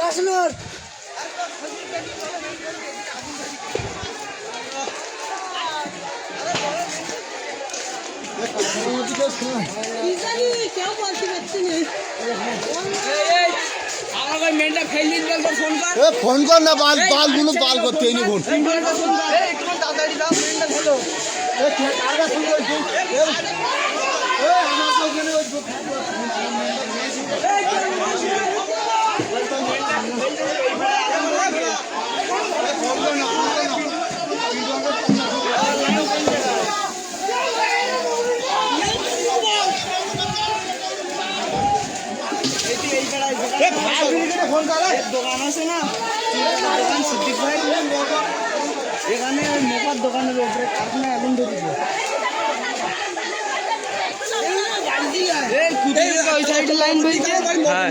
আসলো কেউ বলতে পারছি না আমার মেয়েটা ফেলে দিল তো ফোন কর না বালগুলো বাল করতে এই ফোন একটু তাড়াতাড়ি দাও মেয়েটা হলো কারটা ফোন করছিস আমার তো ওখানে ওই দোকান আছে না দোকান সিদ্দিক ভাই এখানে মোকার দোকানের উপরে কারখানা এখন ঢুকবে ওই সাইডে লাইন বইছে হ্যাঁ